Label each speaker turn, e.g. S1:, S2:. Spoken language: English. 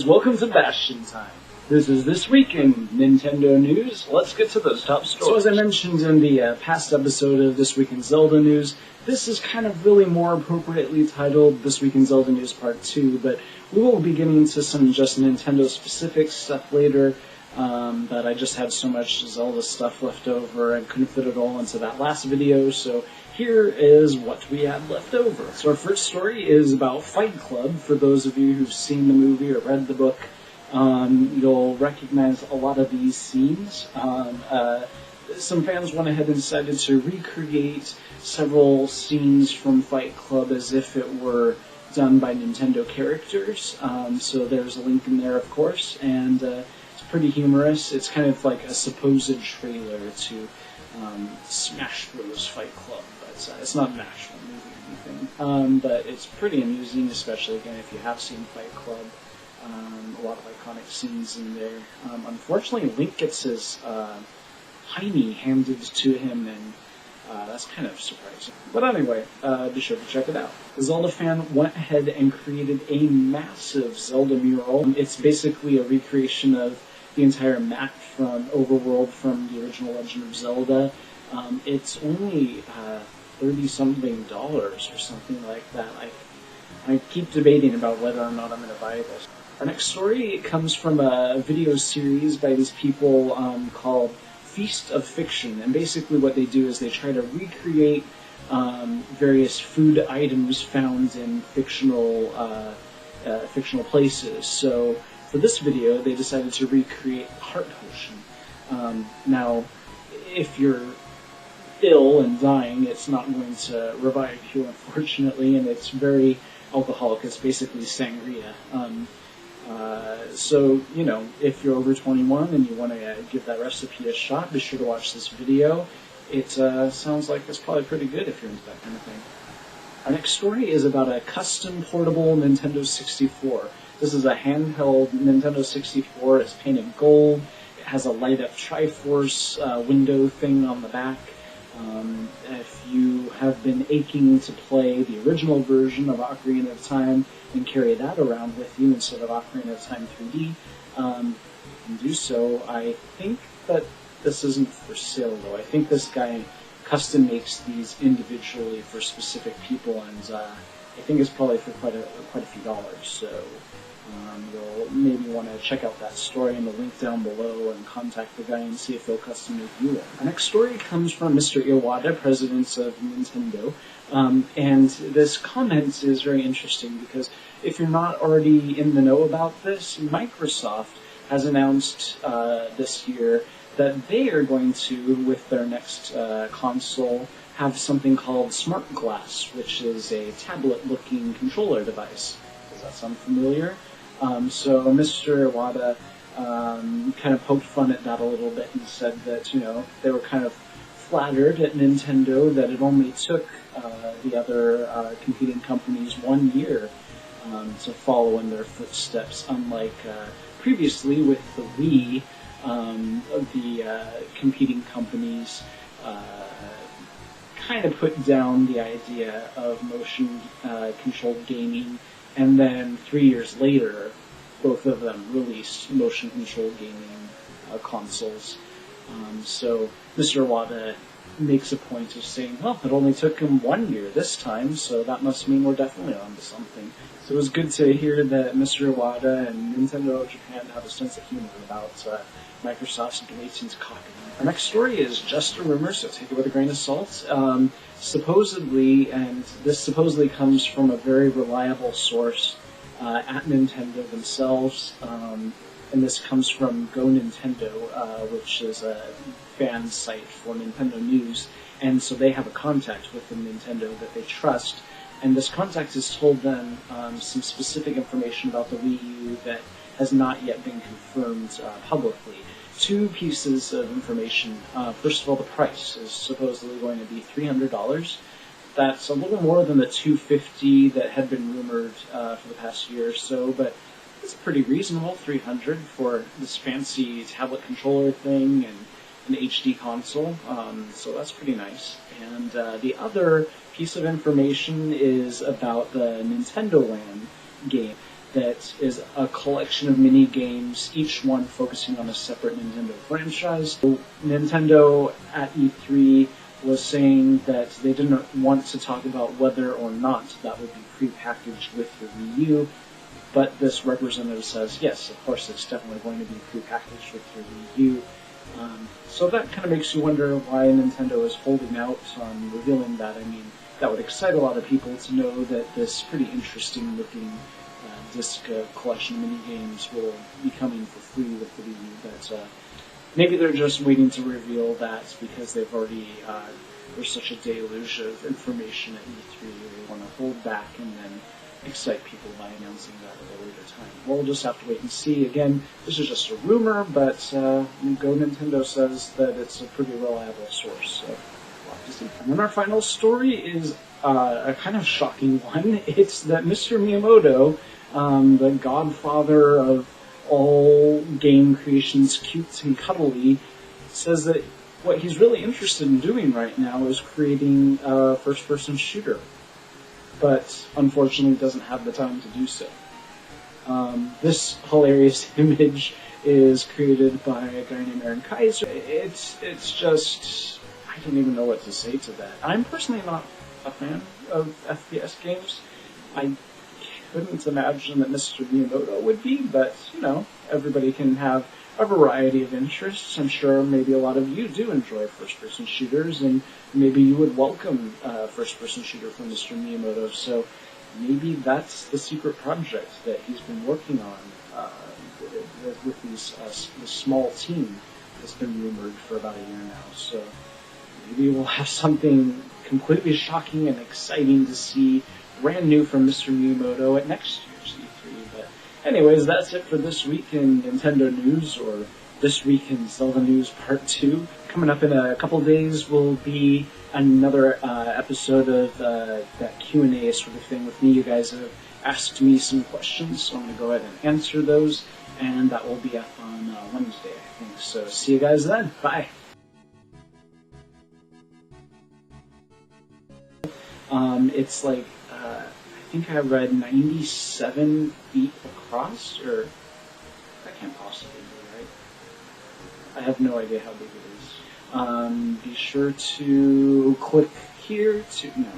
S1: welcome to Bastian time. This is This Week in Nintendo News. Let's get to those top stories. So as I mentioned in the past episode of This Week in Zelda News, this is kind of really more appropriately titled This Week in Zelda News Part 2, but we will be getting into some just Nintendo-specific stuff later, but I just had so much Zelda stuff left over and couldn't fit it all into that last video, so here is what we had left over. So our first story is about Fight Club. For those of you who've seen the movie or read the book, you'll recognize a lot of these scenes. Some fans went ahead and decided to recreate several scenes from Fight Club as if it were done by Nintendo characters. So there's a link in there, of course, and it's pretty humorous. It's kind of like a supposed trailer to Smash Bros. Fight Club, but it's not an actual movie or anything. But it's pretty amusing, especially again if you have seen Fight Club. A lot of iconic scenes in there. Unfortunately, Link gets his hiney handed to him, and that's kind of surprising. But anyway, be sure to check it out. The Zelda fan went ahead and created a massive Zelda Mural. It's basically a recreation of the entire map from Overworld from the original Legend of Zelda. It's only $30-something or something like that. I keep debating about whether or not I'm going to buy this. Our next story comes from a video series by these people called Feast of Fiction, and basically what they do is they try to recreate various food items found in fictional places. So for this video, they decided to recreate the Heart Potion. Now, if you're ill and dying, it's not going to revive you, unfortunately, and it's very alcoholic. It's basically sangria. So, you know, if you're over 21 and you want to give that recipe a shot, be sure to watch this video. It sounds like it's probably pretty good if you're into that kind of thing. Our next story is about a custom portable Nintendo 64. This is a handheld Nintendo 64. It's painted gold. It has a light-up Triforce window thing on the back. If you have been aching to play the original version of Ocarina of Time and carry that around with you instead of Ocarina of Time 3D, you can do so. I think that this isn't for sale, though. I think this guy custom makes these individually for specific people, and I think it's probably for quite a few dollars. So you'll maybe want to check out that story in the link down below and contact the guy and see if he'll custom make you one. Our next story comes from Mr. Iwata, president of Nintendo, and this comment is very interesting because if you're not already in the know about this, Microsoft has announced this year that they are going to, with their next console, have something called SmartGlass, which is a tablet-looking controller device. Does that sound familiar? So Mr. Iwata kind of poked fun at that a little bit and said that, you know, they were kind of flattered at Nintendo that it only took the other competing companies 1 year to follow in their footsteps, unlike previously with the Wii, the competing companies kind of put down the idea of motion-controlled gaming, and then 3 years later, both of them released motion-controlled gaming consoles. So Mr. Iwata makes a point of saying, well, it only took him 1 year this time, so that must mean we're definitely onto something. So it was good to hear that Mr. Iwata and Nintendo Japan have a sense of humor about Microsoft's blatant copying. Our next story is just a rumor, so take it with a grain of salt. Supposedly, and this supposedly comes from a very reliable source at Nintendo themselves, and this comes from Go Nintendo, which is a fan site for Nintendo news, and so they have a contact with the Nintendo that they trust, and this contact has told them some specific information about the Wii U that has not yet been confirmed publicly. Two pieces of information. First of all, the price is supposedly going to be $300. That's a little more than the $250 that had been rumored for the past year or so, but it's pretty reasonable, $300 for this fancy tablet controller thing and an HD console, so that's pretty nice. And the other piece of information is about the Nintendo Land game. that is a collection of mini games, each one focusing on a separate Nintendo franchise. So Nintendo at E3 was saying that they didn't want to talk about whether or not that would be prepackaged with the Wii U, but this representative says, yes, of course it's definitely going to be prepackaged with your Wii U. So that kind of makes you wonder why Nintendo is holding out on revealing that. I mean, that would excite a lot of people to know that this pretty interesting looking disc collection of mini games will be coming for free with the Wii U, but maybe they're just waiting to reveal that because they've already, there's such a deluge of information at E3, they want to hold back and then excite people by announcing that at a later time. We'll just have to wait and see. Again, this is just a rumor, but Go Nintendo says that it's a pretty reliable source, so we'll have to see. And then our final story is a kind of shocking one. It's that Mr. Miyamoto, the godfather of all game creations, cute and cuddly, says that what he's really interested in doing right now is creating a first-person shooter, but unfortunately doesn't have the time to do so. This hilarious image is created by a guy named Aaron Kaiser. It's just, I don't even know what to say to that. I'm personally not a fan of FPS games. I couldn't imagine that Mr. Miyamoto would be, but, you know, everybody can have a variety of interests. I'm sure maybe a lot of you do enjoy first-person shooters, and maybe you would welcome a first-person shooter from Mr. Miyamoto, so maybe that's the secret project that he's been working on with this small team that's been rumored for about a year now. So maybe we'll have something completely shocking and exciting to see, brand new from Mr. Miyamoto at next year's E3. But anyways, that's it for this week in Nintendo News, or This Week in Zelda News Part 2. Coming up in a couple days will be another episode of that Q&A sort of thing with me. You guys have asked me some questions, so I'm going to go ahead and answer those, and that will be up on Wednesday, I think. So see you guys then. Bye! It's like, I think I read 97 feet across, or that can't possibly be right. I have no idea how big it is. Be sure to click here to, no.